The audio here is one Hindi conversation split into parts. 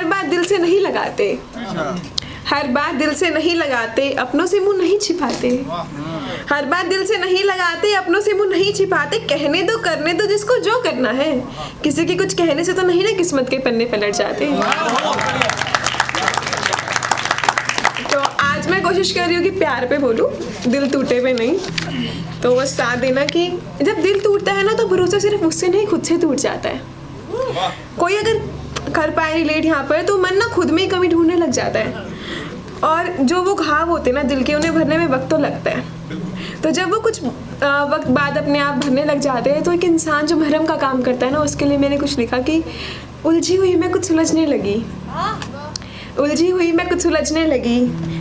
हर बात दिल से नहीं लगाते, हर बात दिल से नहीं लगाते, अपनों से मुंह नहीं छिपाते, हर बात दिल से नहीं लगाते, अपनों से मुंह नहीं छिपाते, कहने दो करने दो जिसको जो करना है, किसी के कुछ कहने से तो नहीं ना किस्मत के पन्ने पलट जाते। तो आज मैं कोशिश कर रही हूँ कि प्यार पे बोलूँ, दिल टूटे पे नहीं। तो बस साथ देना कि जब दिल टूटता है ना तो भरोसा सिर्फ उससे नहीं खुद से टूट जाता है। कोई अगर कर पाए रिलेट यहाँ पर तो मन ना खुद में ही कमी ढूंढने लग जाता है, और जो वो घाव होते हैं ना दिल के, उन्हें भरने में वक्त तो लगता है। तो जब वो कुछ वक्त बाद अपने आप भरने लग जाते हैं तो एक इंसान जो भरम का काम करता है ना, उसके लिए मैंने कुछ लिखा कि उलझी हुई मैं कुछ सुलझने लगी, उलझी हुई मैं कुछ सुलझने लगी,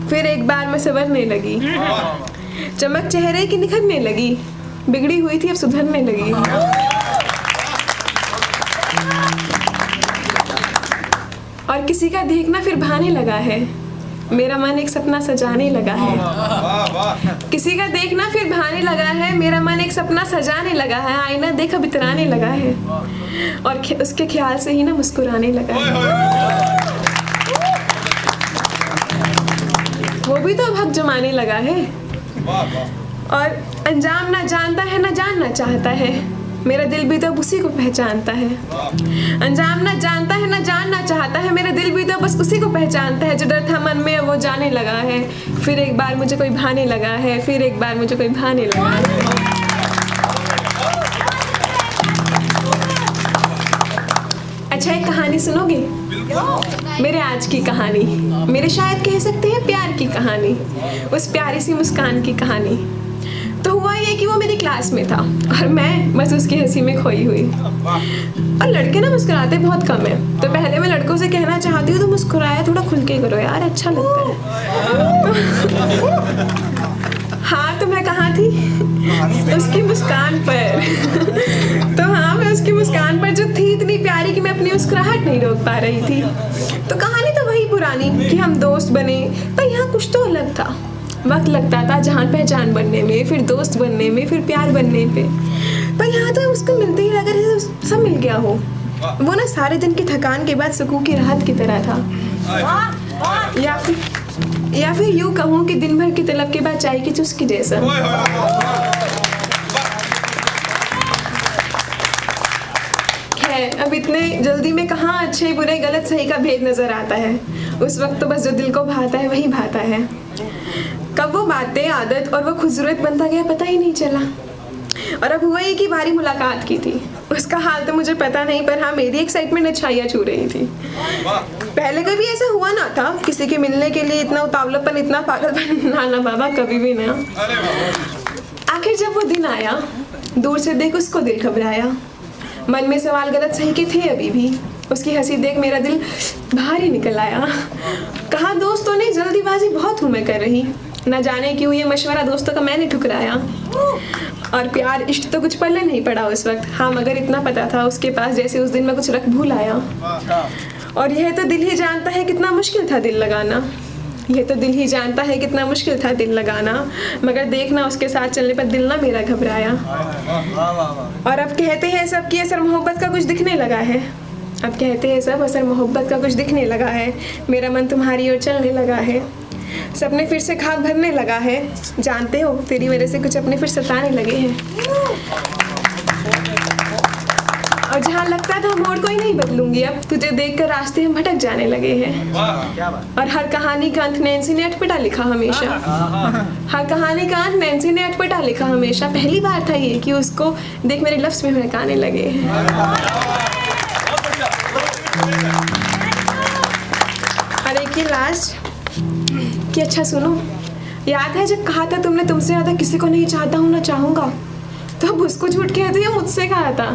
फिर एक बार मैं संवरने लगी, चमक चेहरे की निखरने लगी, बिगड़ी हुई थी अब सुधरने लगी। और किसी का देखना फिर भाने लगा है, मेरा मन एक सपना सजाने लगा है। किसी का देखना फिर भाने लगा है, मेरा मन एक सपना सजाने लगा है, आईना देख अब इतराने लगा है, और उसके ख्याल से ही ना मुस्कुराने लगा है। वो भी तो अब हक जमाने लगा है, और अंजाम ना जानता है ना जानना चाहता है, मेरा दिल भी तो उसी को पहचानता है। अंजाम ना जानता है ना जानना चाहता है, मेरा दिल भी तो बस उसी को पहचानता है। जो डर था मन में वो जाने लगा है, फिर एक बार मुझे कोई भाने लगा है, फिर एक बार मुझे कोई भाने लगा है। अच्छा एक कहानी सुनोगे? मेरे आज की कहानी, मेरे शायद कह सकते हैं प्यार की कहानी, उस प्यारी सी मुस्कान की कहानी। तो हुआ ये कि वो मेरी क्लास में था और मैं बस उसकी हंसी में खोई हुई। और लड़के ना मुस्कुराते बहुत कम है, तो पहले मैं लड़कों से कहना चाहती हूँ तो मुस्कुराया थोड़ा खुल के करो यार, अच्छा लगता है। हाँ तो मैं कहाँ थी? उसकी मुस्कान पर। तो हाँ मैं उसकी मुस्कान पर जो थी इतनी प्यारी कि मैं अपनी मुस्कुराहट नहीं रोक पा रही थी। तो कहानी तो वही पुरानी कि हम दोस्त बने, पर यहाँ कुछ तो अलग था। वक्त लगता था जान पहचान बनने में, फिर दोस्त बनने में, फिर प्यार बनने पे। पर यहाँ तो उसको मिलते ही लगा जैसे सब मिल गया हो। वो ना सारे दिन की थकान के बाद सुकून की राहत की तरह था, या फिर यूँ कहूँ कि दिन भर की तलब के बाद चाय की चुस्की जैसा। खैर अब इतने जल्दी में कहाँ अच्छे बुरे गलत सही का भेद नजर आता है। उस वक्त तो बस जो दिल को भाता है वही भाता है। कब वो बातें आदत और वो खूबसूरत बनता गया पता ही नहीं चला। और अब हुआ ये कि बारी मुलाकात की थी। उसका हाल तो मुझे पता नहीं, पर हाँ मेरी एक्साइटमेंट अच्छाइयाँ छू रही थी। पहले कभी ऐसा हुआ ना था, किसी के मिलने के लिए इतना उतावलापन, इतना पागलपन, ना बाबा कभी भी ना। आखिर जब वो दिन आया, दूर से देख उसको दिल घबराया। मन में सवाल गलत सही के थे अभी भी। उसकी हंसी देख मेरा दिल बाहर ही निकल आया। कहा दोस्तों ने जल्दीबाजी बहुत हूँ मैं कर रही, न जाने क्यों ये मशवरा दोस्तों का मैंने ठुकराया। और प्यार इश्क तो कुछ पल्ले नहीं पड़ा उस वक्त। हाँ मगर इतना पता था उसके पास जैसे उस दिन मैं कुछ रख भूल आया। और यह तो दिल ही जानता है कितना मुश्किल था दिल लगाना, यह तो दिल ही जानता है कितना मुश्किल था दिल लगाना। मगर देखना उसके साथ चलने पर दिल ना मेरा घबराया। और अब कहते हैं सब कि असर मोहब्बत का कुछ दिखने लगा है। अब कहते हैं सब असर मोहब्बत का कुछ दिखने लगा है। मेरा मन तुम्हारी ओर चलने लगा है, सपने फिर से खाक भरने लगा है। जानते हो तेरी वजह से कुछ अपने फिर सताने लगे हैं। और जहाँ लगता था मोड़ कोई नहीं बदलूंगी, अब तुझे देखकर रास्ते हम भटक जाने लगे हैं। और हर कहानी का अंत नैन्सी ने अटपटा लिखा हमेशा। हर कहानी का अंत नैन्सी ने अटपटा लिखा हमेशा। पहली बार था ये कि उसको देख मेरे लफ्ज़ में महकाने लगे हैं। और एक ही लास्ट कि अच्छा सुनो, याद है जब कहा था तुमने तुमसे ज़्यादा किसी को नहीं चाहता हूँ ना चाहूँगा, तो अब उसको झूठ कहते हो मुझसे कहा था।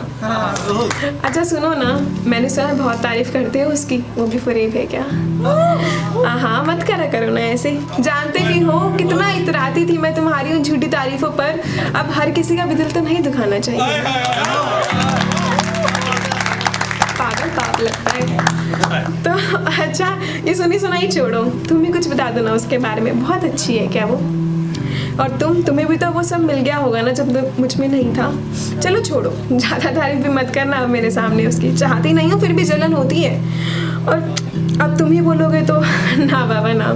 अच्छा सुनो ना, मैंने सुना बहुत तारीफ करते हो उसकी, वो भी फरेब है क्या? हाँ मत करा करो ना ऐसे, जानते भी हो कितना इतराती थी मैं तुम्हारी उन झूठी तारीफों पर। अब हर किसी का भी दिल तो नहीं दुखाना चाहिए, पागल पाप लगता है। तो अच्छा ये सुनी सुनाई छोड़ो, तुम भी कुछ बता दो ना उसके बारे में, बहुत अच्छी है क्या वो? और तुम्हें भी तो वो सब मिल गया होगा ना जब मुझ में नहीं था। चलो छोड़ो, ज़्यादा तारीफ भी मत करना अब मेरे सामने उसकी। चाहती नहीं हूँ फिर भी जलन होती है। और अब तुम ही बोलोगे तो ना बाबा ना।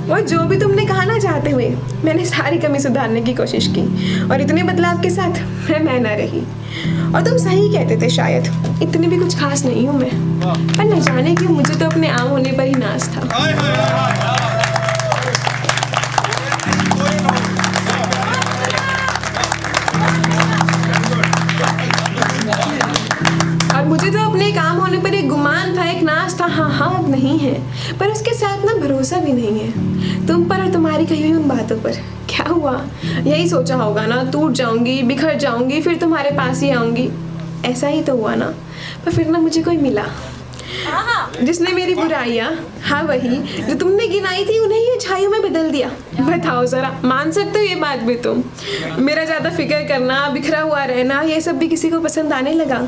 वो जो भी तुमने कहा ना चाहते हुए, मैंने सारी कमी सुधारने की कोशिश की और इतने बदलाव के साथ मैं ना रही। और तुम सही कहते थे, शायद इतनी भी कुछ खास नहीं हूँ मैं, पर न जाने क्यों मुझे तो अपने आम होने पर ही नाज था। और मुझे तो अपने काम होने पर एक गुमान था, एक नाज था, हाँ अब नहीं है, पर उसके साथ ना भरोसा भी नहीं है तुम पर और तुम्हारी कही हुई उन बातों पर। क्या हुआ, यही सोचा होगा ना, टूट जाऊंगी, बिखर जाऊंगी, फिर तुम्हारे पास ही आऊंगी। ऐसा ही तो हुआ ना, पर फिर ना मुझे कोई मिला जिसने मेरी बुराइयाँ, हाँ वही जो तुमने गिनाई थी, उन्हें ही अच्छाइयों में बदल दिया। बताओ जरा, मान सकते हो ये बात भी तुम? मेरा ज़्यादा फिक्र करना, बिखरा हुआ रहना, ये सब भी किसी को पसंद आने लगा।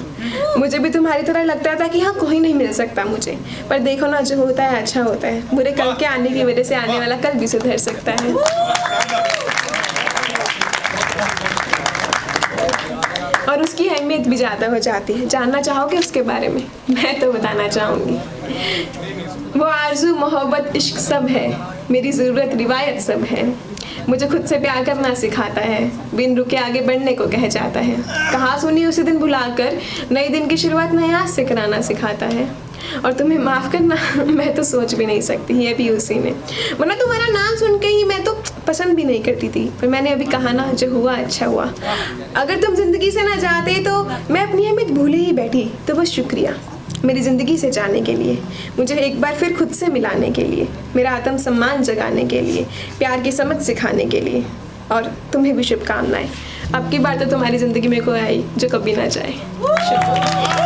मुझे भी तुम्हारी तरह लगता था कि हाँ कोई नहीं मिल सकता मुझे, पर देखो ना, जो होता है अच्छा होता है। बुरे कल के आने की वजह से आने वाला कल भी सुधर सकता है। और उसकी अहमियत भी ज़्यादा हो जाती है। जानना चाहोगे उसके बारे में? मैं तो बताना चाहूँगी। वो आरज़ू, मोहब्बत, इश्क सब है, मेरी ज़रूरत, रिवायत सब है। मुझे खुद से प्यार करना सिखाता है, बिन रुके आगे बढ़ने को कह जाता है। कहाँ सुनी उसी दिन भुलाकर नए दिन की शुरुआत नए आज से कराना सिखाता है। और तुम्हें माफ़ करना मैं तो सोच भी नहीं सकती, ये भी उसी में। वरना तुम्हारा नाम सुन के ही मैं तो पसंद भी नहीं करती थी, पर मैंने अभी कहा ना, जो हुआ अच्छा हुआ। अगर तुम ज़िंदगी से ना जाते तो मैं अपनी अहमियत भूले ही बैठी। तो बस शुक्रिया मेरी ज़िंदगी से जाने के लिए, मुझे एक बार फिर खुद से मिलाने के लिए, मेरा आत्मसम्मान जगाने के लिए, प्यार की समझ सिखाने के लिए। और तुम्हें भी शुभकामनाएं। अब की बार तो तुम्हारी ज़िंदगी में कोई आई जो कभी ना जाए। शुक्रिया।